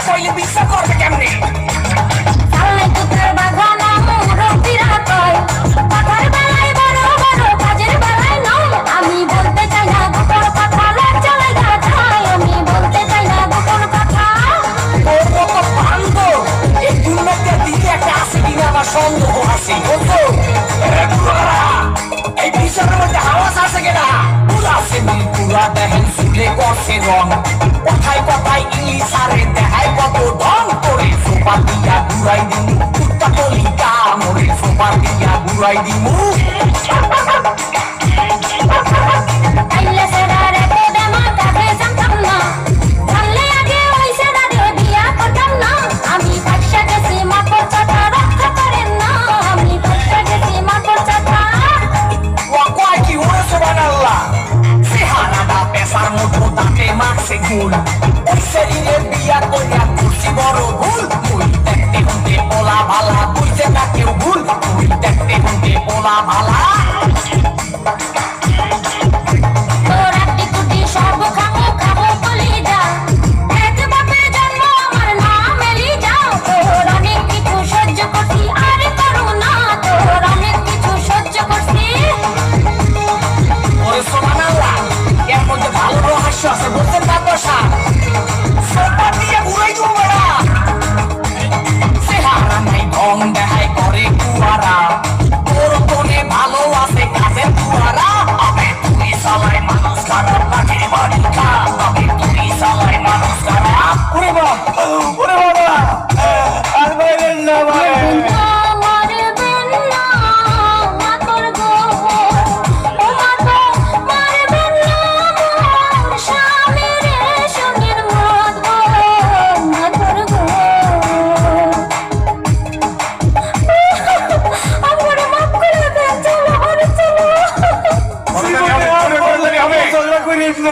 কইলে বিশ্বাস করবে কেমনে? সামনে দুধের বাগান মুরব্বিরা কয় কথার বেলায় বড় বড় কাজের বেলায় নয়। আমি বলতে চাই না গোপন কথা লজ্জা লাগা যায়। আমি বলতে চাই না গোপন কথা। তোর মতো ভাঙ্গ এই দুর্নীতির দিকে একটা আছে কিনা আমার সন্দেহ আছে বলতো। এই বিচারের মধ্যে আওয়াজ আছে কিনা? পুরা আছে নীল পুরা দেখেন চুলে করছে রং। কথায় কথায় ইলিশ আরে দেখায় কত ধন করে সোপা দিয়া ঘুরাই দিমু কুত্তা কলিকা মরে সোপা দিয়া ঘুরাই দিমু।